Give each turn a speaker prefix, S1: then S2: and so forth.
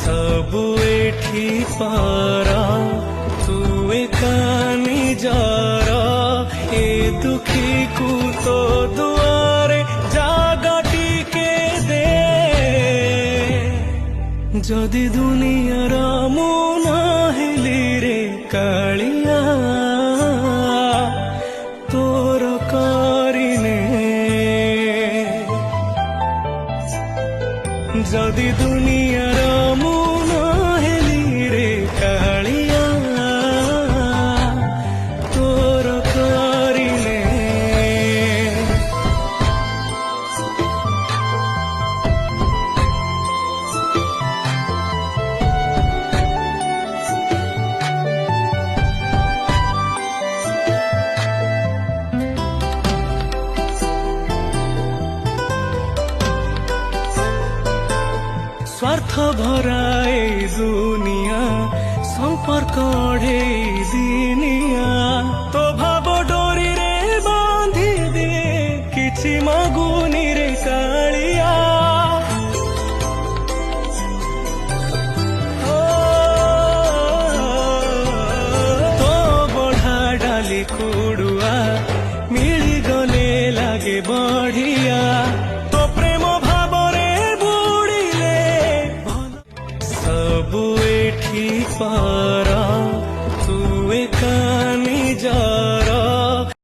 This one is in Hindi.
S1: सबु एठी पारा तू एकानी जारा ए दुखी को तो दुआरे जागाटी के दे जदि दुनियार मुना हेली रे कालिया तोर कारिने जदि दुनियार मुना हेली रे कालिया तोर कारिने स्वार्थ भरा ए दुनिया संपर्क ढे दिनिया तो भाव डोरी रे बांधी दे किछि मागुनी रे कालिया तो बढ़ा डाली कुड़ुआ मिली गले लागे बढ़िया तो प्रेम सबु एठी पा